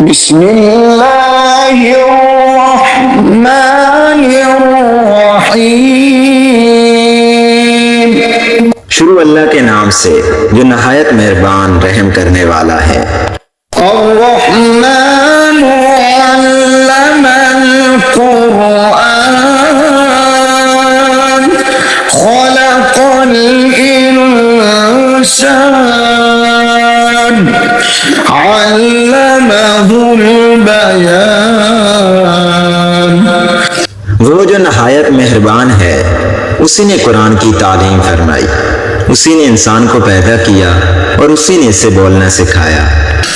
بسم الله الرحمن الرحيم। शुरू अल्लाह के नाम से जो नहायत मेहरबान रहम करने वाला है। الرحمن علم القرآن خلق الإنسان علمه البيان। वो जो नहायत मेहरबान है उसी ने कुरान की तालीम फरमाई, उसी ने इंसान को पैदा किया और उसी ने इसे बोलना सिखाया।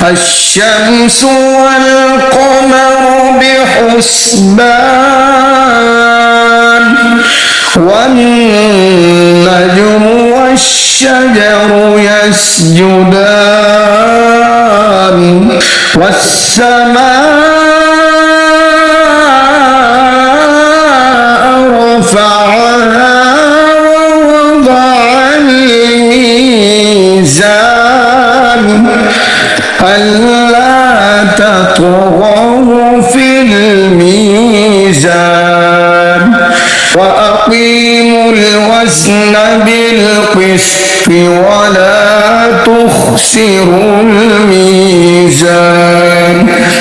الشمس والقمر بحسبان والنجم والشجر يسجدان والسماء رفعها ووضع الميزان ألا تطغوا في الميزان وأقيموا الوزن بالقسط ولا تخسروا الميزان।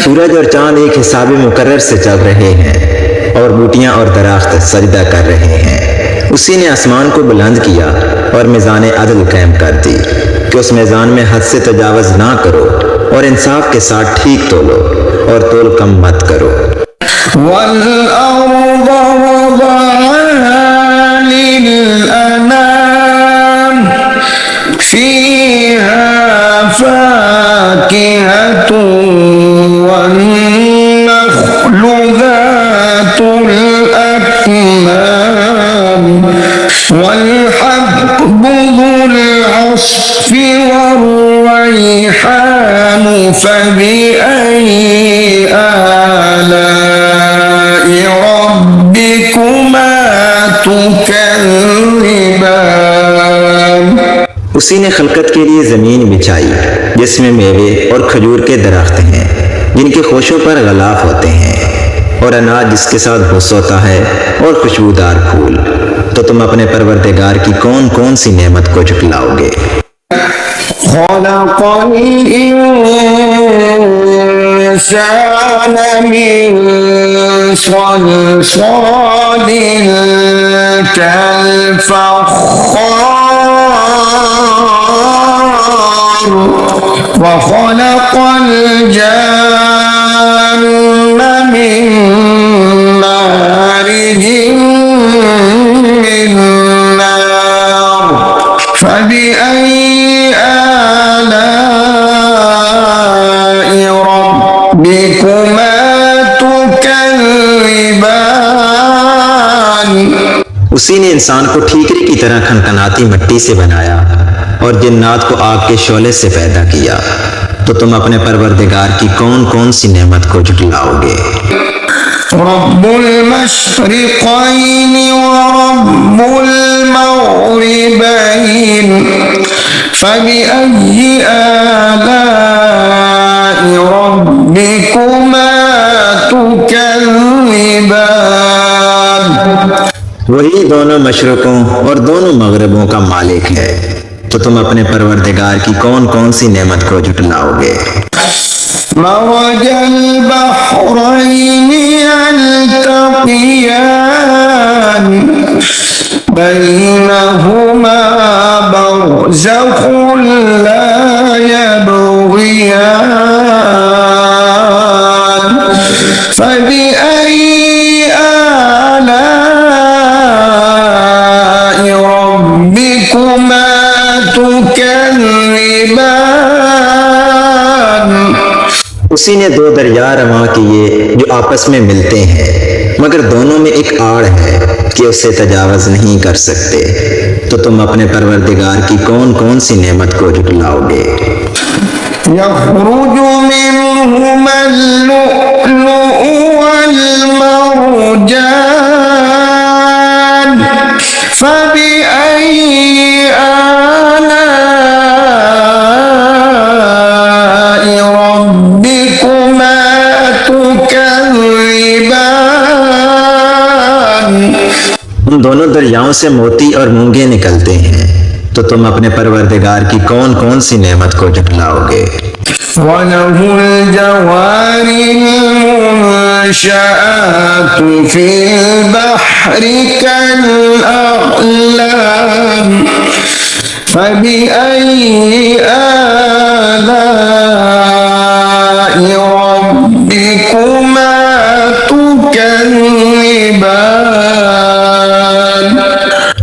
सूरज और चांद एक हिसाब मुकर्रर से चल रहे हैं और बूटियां और दरख्त सजदा कर रहे हैं। उसी ने आसमान को बुलंद किया और मिजान अदल कायम कर दी कि उस मिजान में हद से तजावज ना करो और इंसाफ के साथ ठीक तोलो और तोल कम मत करो। والأرض وضعها للأنام فيها فاكهة والنخل ذات الأكمام والحب ذو العصف والريحان فبأي آلاء ربكما تكذبان। उसी ने खलकत के लिए जमीन बिछाई जिसमें मेवे और खजूर के दरख्त हैं जिनके खोशों पर गलाफ होते हैं और अनाज जिसके साथ भुस होता है और खुशबूदार फूल। तो तुम अपने परवरदिगार की कौन कौन सी नेमत को झुटलाओगे। خلق الإنسان من صلصال كالفخار وخلق الجان من مارج من نار فبأي آلاء ربكما تكذبان। उसी ने इंसान को ठीकरी की तरह खनखनाती मिट्टी से बनाया और जिन्नात को आग के शोले से पैदा किया। तो तुम अपने परवरदिगार की कौन कौन सी नेमत को झुटलाओगे। رب المشرقين ورب المغربين فبأي آلاء ربكما تكذبان। वही दोनों मशरकों और दोनों मगरबों का मालिक है। तो तुम अपने परवरदिगार की कौन कौन सी नेमत को झुटलाओगे। مرج البحرين يلتقيان بينهما برزخ لا يبغيان فبأي آلاء ربكما تكذبان। उसी ने दो दरिया रवा किए जो आपस में मिलते हैं मगर दोनों में एक आड़ है कि उससे तजावज नहीं कर सकते। तो तुम अपने परवरदिगार की कौन कौन सी नेमत को झुटलाओगे। يخرج منهما اللؤلؤ والمرجان فبأي آلاء ربكما दोनों दरियाओं से मोती और मूंगे निकलते हैं, तो तुम अपने परवरदिगार की कौन कौन सी नेमत को झुठलाओगे। وله الجوار المنشآت في البحر كالأعلام فبأي آلاء ربكما تكذبان।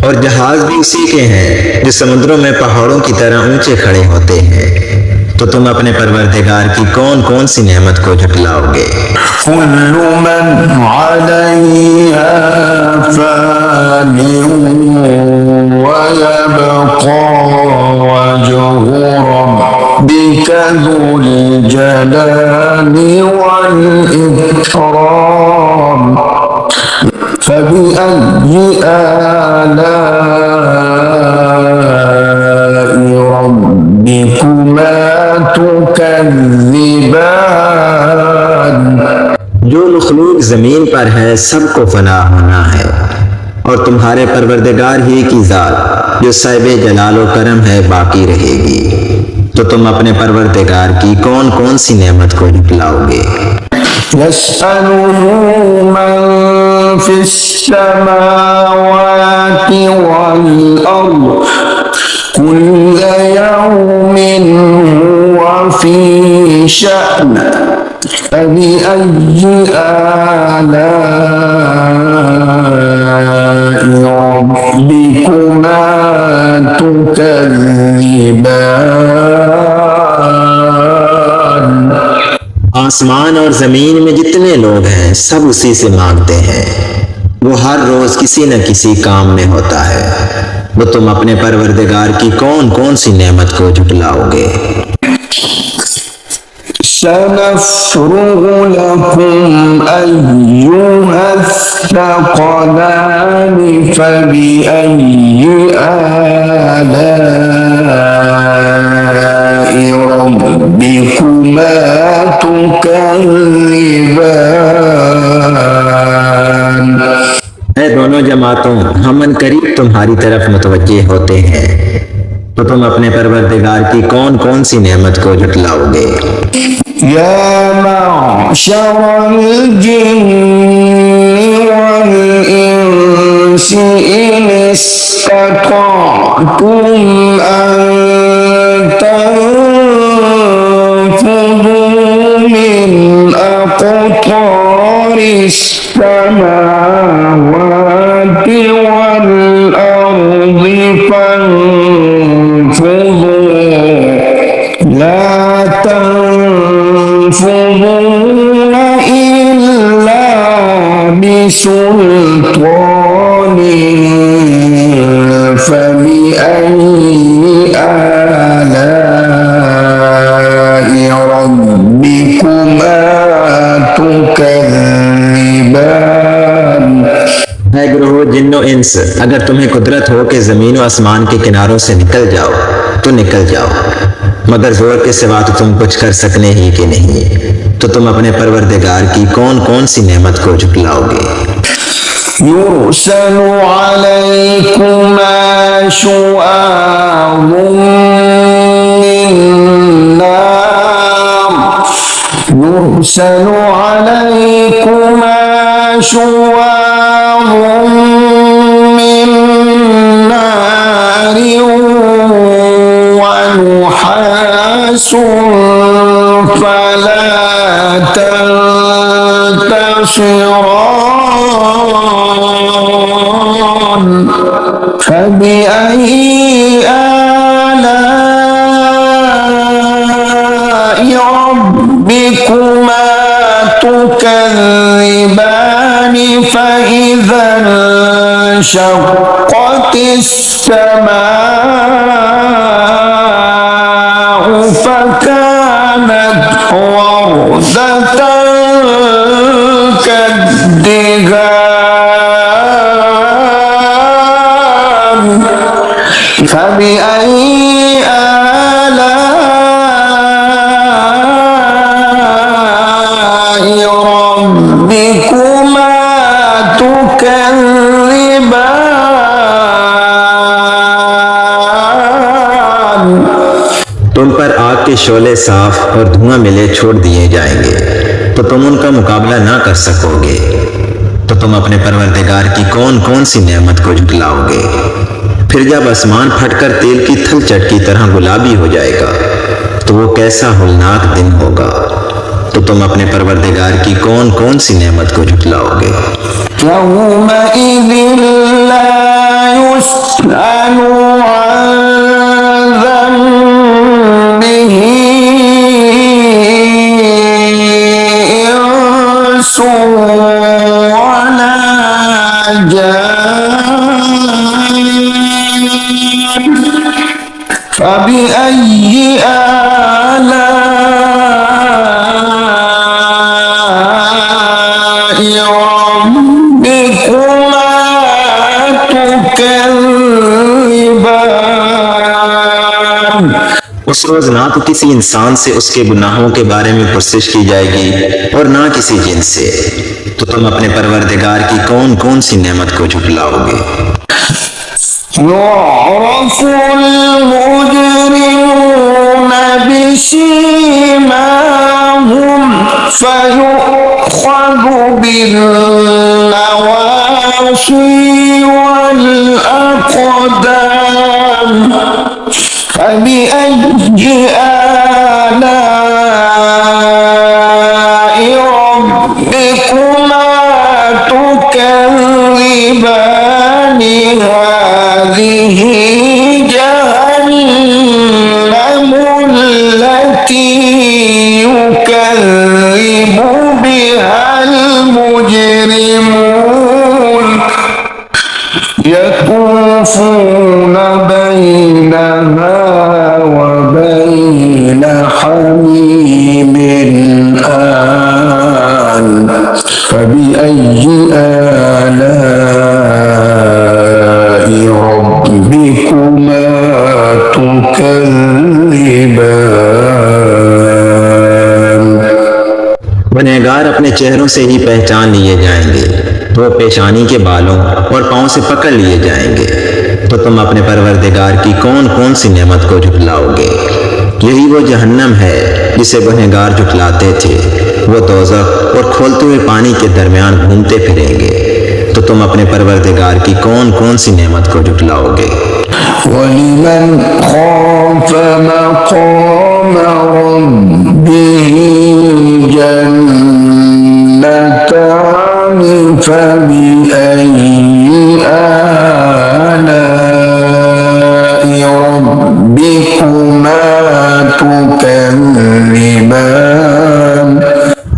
और जहाज भी उसी के हैं जो समुद्रों में पहाड़ों की तरह ऊंचे खड़े होते हैं, तो तुम अपने परवरदिगार की कौन कौन सी नेमत को झुठलाओगे। كل من عليها فان ويبقى وجه ربك ذو الجلال والإكرام فبأي آلاء ربكما تكذبان। जो मखलूक जमीन पर है सबको फना होना है, और तुम्हारे परवरदिगार ही की जात जो साहिब जलाल व करम है बाकी रहेगी, तो तुम अपने परवरदिगार की कौन कौन सी नेमत को झुठलाओगे। يسأله من في السماوات والأرض كل يوم هو في شأن فبأي آلاء ربكما تكذبان। आसमान और जमीन में जितने लोग हैं सब उसी से मांगते हैं, वो हर रोज किसी न किसी काम में होता है, वो तुम अपने परवरदिगार की कौन कौन सी नेमत को झुठलाओगे। سنفرغ لكم أيها الثقلان فبأي آلاء ربكما تكذبان। ऐ दोनों जमातों, हम करीब तुम्हारी तरफ मुतवज्जे होते हैं, तो तुम अपने परवरदिगार की कौन कौन सी नेमत को झुठलाओगे। يا معشر الجن والإنس إن استطعتم أن تنفذوا من أقطار السماوات والأرض فانفذوا لا تنفذون إلا بسلطان فبأي آلاء ربكما تكذبان। है ग्रोह जिन्नो इंस, अगर तुम्हें कुदरत हो कि जमीन व आसमान के किनारों से निकल जाओ तो निकल जाओ, मगर जोर के सिवा तो तुम कुछ कर सकने ही के नहीं, तो तुम अपने परवरदिगार की कौन कौन सी नेमत को झुठलाओगे। يرسل عليكما شواظ من نار يرسل عليكما شواظ من نار ونحاس فلا تنتصران فبأي آلاء ربكما تكذبان فإذا انشقت السماء فكانت وردة كالدهان فبأي آلاء ربكما تكذبان के शोले साफ और धुआं मिले छोड़ दिए जाएंगे तो तुम उनका मुकाबला ना कर सकोगे। तो तुम अपने परवरदिगार की कौन कौन सी नेमत को झुटलाओगे। फिर जब आसमान फटकर तेल की थलचट की तरह गुलाबी हो जाएगा तो वो कैसा होलनाक दिन होगा। तो तुम अपने परवरदिगार की कौन कौन सी नेमत को झुटलाओगे। यौमइज़िन ला युस्अलु अन ज़ंबिही इंसुन वला जान फबिअय्यि आलाइ रब्बिकुमा तुकज़्ज़िबान। उस रोज ना तो किसी इंसान से उसके गुनाहों के बारे में पुरसिश की जाएगी और ना किसी जिन से। तो तुम अपने परवरदिगार की कौन कौन सी नेमत को झुटलाओगे। युअरफ़ुल मुजरिमूना बिसीमाहुम फयुख़ज़ु बिन्नवासी वल अक़दाम फबिअय्यि आलाइ रब्बिकुमा तुकज़्ज़िबान। हाज़िहि जहन्नम अल्लती युकज़्ज़िबु बिहल मुजरिमून यतूफ़ून बैनहा व बैन हमीमिन आन फबिअय्यि आलाइ रब्बिकुमा तुकज़्ज़िबान। गुनहगार अपने चेहरों से ही पहचान लिए जाएंगे तो वो पेशानी के बालों और पांव से पकड़ लिए जाएंगे। तो तुम अपने परवरदिगार की कौन कौन सी नेमत को झुटलाओगे। यही वो जहन्नम है जिसे गुनहगार झुटलाते थे। वो दोज़ख और खोलते हुए पानी के दरमियान घूमते फिरेंगे। तो तुम अपने परवरदिगार की कौन कौन सी नेमत को झुटलाओगे। वलिमन खाफ मक़ाम रब्बिही जन्नतान फबिअय्यि आलाइ रब्बिकुमा तुकज़्ज़िबान।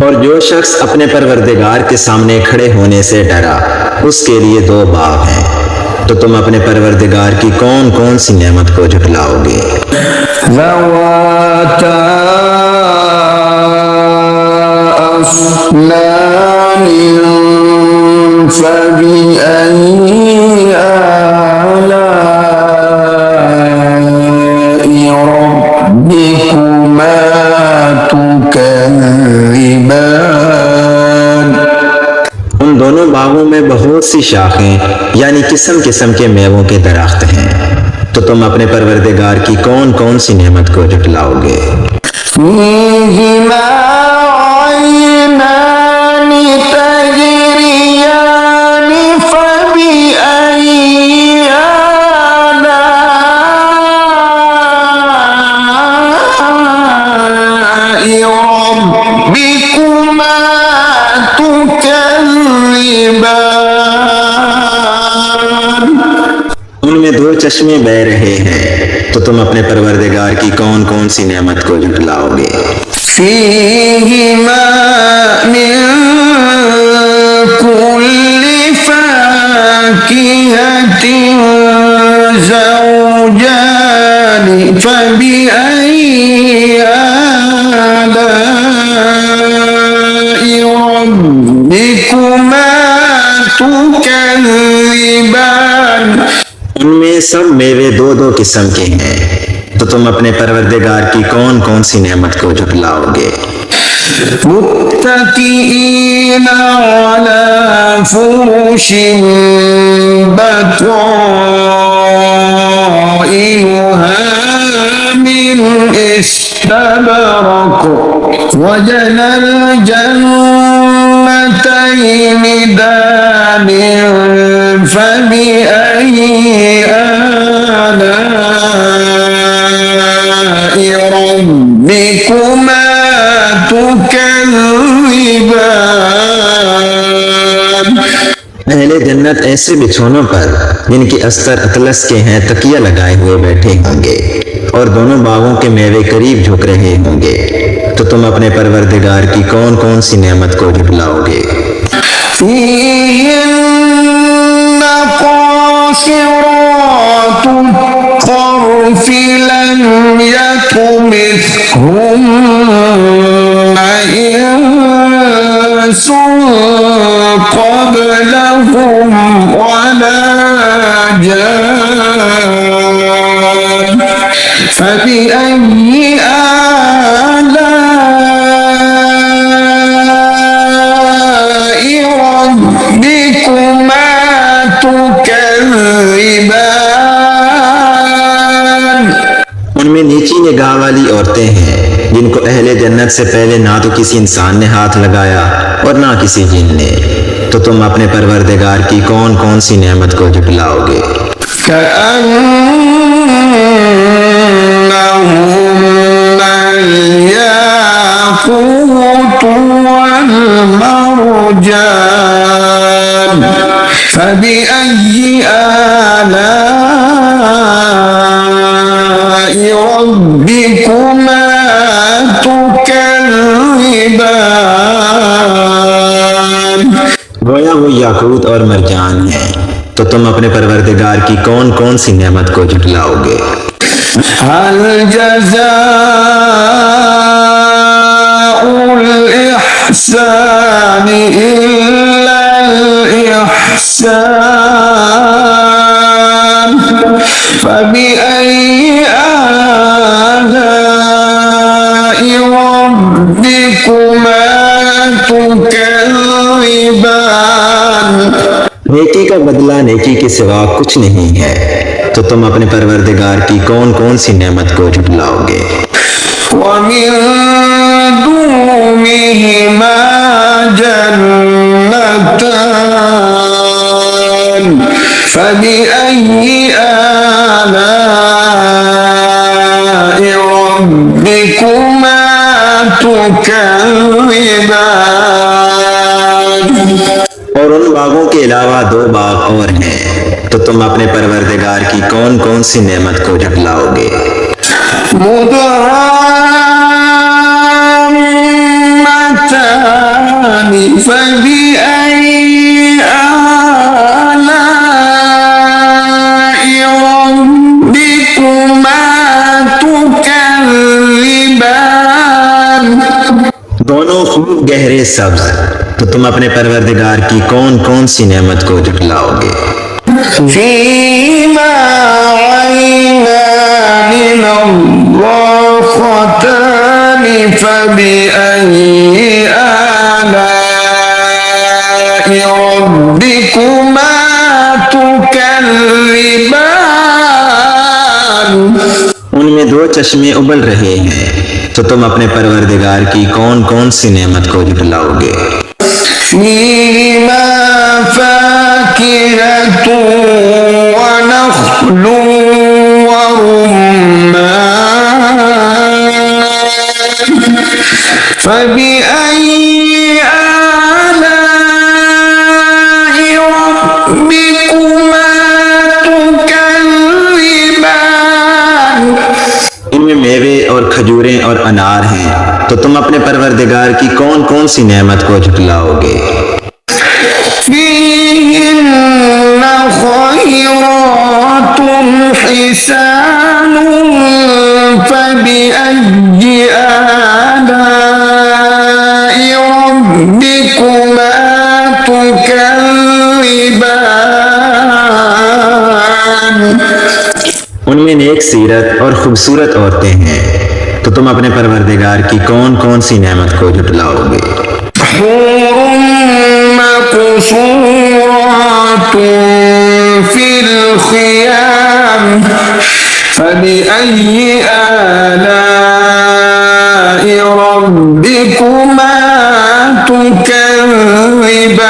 और जो शख्स अपने परवरदिगार के सामने खड़े होने से डरा उसके लिए दो बाग हैं। तो तुम अपने परवरदिगार की कौन कौन सी नेमत को झुटलाओगे। ज़वाता अफ़नान फबिअय्यि आलाइ रब्बिकुमा तुकज़्ज़िबान। उन दोनों बागों में बहुत सी शाखें यानी किस्म किस्म के मेवों के दरख्त हैं। तो तुम अपने परवरदिगार की कौन कौन सी नेमत को झुटलाओगे। फ़ीहिमा ऐनान तजरियान फबिअय्यि आलाइ रब्बिकुमा तुकज़्ज़िबान। उनमें दो चश्मे बह रहे हैं। तो तुम अपने परवरदिगार की कौन कौन सी नेमत को झुटलाओगे। फ़ीहिमा मिन कुल्लि फ़ाकिहतिन ज़ौजान फबिअय्यि आलाइ रब्बिकुमा तुकज़्ज़िबान। उनमें सब मेवे दो दो किस्म के हैं। तो तुम अपने परवरदिगार की कौन कौन सी नेमत को झुटलाओगे। मुत्तकीईन अला फुरुशिन बताइनुहा मिन استبرق وجنى الجنتين دان فبأي آلاء ربكما تكذبان। अहले जन्नत ऐसे बिछौनों पर जिनके अस्तर अतलस के हैं तकिया लगाए हुए बैठे होंगे और दोनों बागों के मेवे करीब झुक रहे होंगे। तो तुम अपने परवरदिगार की कौन कौन सी नेमत को झुठलाओगे? فيهن قاصرات الطرف لم يطمثهن إنس قبلهم ولا جان فبأي آلاء ربكما تكذبان। उनमें नीची निगाह वाली औरतें हैं जिनको अहले जन्नत से पहले ना तो किसी इंसान ने हाथ लगाया और ना किसी जिन ने। तो तुम अपने परवरदिगार की कौन कौन सी नेमत को झुठलाओगे? كأنهن الياقوت والمرجان فبأي آلاء ربكما تكذبان। गोया वो याकूत और मरजान है। तो तुम अपने परवरदिगार की कौन कौन सी नेमत को झुठलाओगे? هل جزاء الإحسان إلا الإحسان فبأي آلاء ربكما تكذبان। नेकी का बदला नेकी के सिवा कुछ नहीं है। तो तुम अपने परवरदिगार की कौन कौन सी नेमत को झुठलाओगे? ومن دونهما جنتان فبأي آلاء ربكما تكذبان। और उन बागों के अलावा दो बाग और हैं। तो तुम अपने परवरदिगार की कौन कौन सी नेमत को झुठलाओगे? مدهامتان فبأي آلاء ربكما تكذبان। दोनों खूब गहरे सब्ज। तो तुम अपने परवरदिगार की कौन कौन सी नेमत को झुठलाओगे? فيما عينان نضاختان فبأي آلاء ربكما تكذبان। उनमें दो चश्मे उबल रहे हैं। तो तुम अपने परवरदिगार की कौन कौन सी नेमत को झुठलाओगे? فيهما فاكهة ونخل ورمان فبأي آلاء ربكما تكذبان। इनमें मेवे और खजूरें और अनार हैं। तो तुम अपने परवरदिगार की कौन कौन सी नेमत को झुठलाओगे? فيهن خيرات حسان فبأي آلاء ربكما تكذبان। उनमें नेक सीरत और खूबसूरत औरतें हैं। तो तुम अपने परवरदिगार की कौन कौन सी नेमत को झुठलाओगे? مقصورات في الخيام فبأي آلاء تكذبان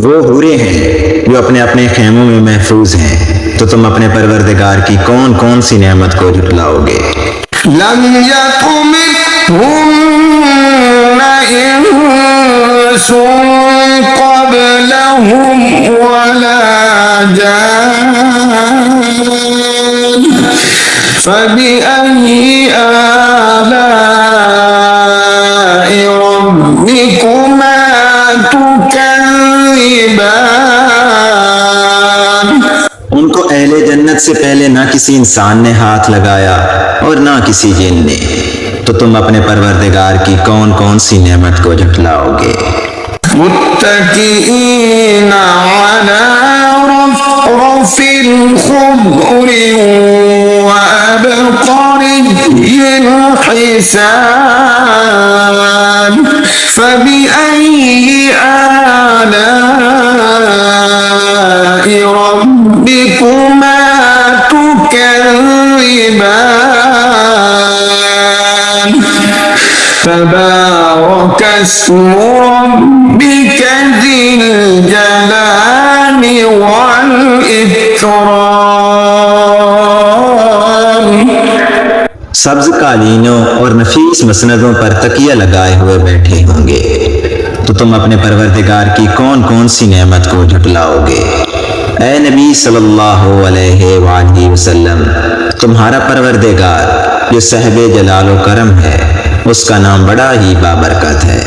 वो हूरे हैं जो अपने अपने खेमों में महफूज हैं, तो तुम अपने परवरदिगार की कौन कौन सी नेमत को झुटलाओगे। لم يطمثهن إنس قبلهم ولا جان فبأي آلاء ربكما تكذبان उनको अहले जन्नत से पहले ना किसी इंसान ने हाथ लगाया और ना किसी जिन ने, तो तुम अपने परवरदिगार की कौन कौन सी नेमत को झुटलाओगे। मुत्तकीईन अला रफ़रफ़ ख़ुद्र व अबक़रिय्यिन हिसान फबिअय्यि आलाइ रब्बिकुमा तुकज़्ज़िबान तबारक अस्मु रब्बिक ज़िल जलाली वल इकराम। सब्ज कालीनों और नफीस मसनदों पर तकिया लगाए हुए बैठे होंगे, तो तुम अपने परवरदिगार की कौन कौन सी नेमत को झुटलाओगे। ऐ नबी सल्लल्लाहु अलैहि वसल्लम, तुम्हारा परवरदिगार जो साहिब जलाल व करम है, उसका नाम बड़ा ही बाबरकत है।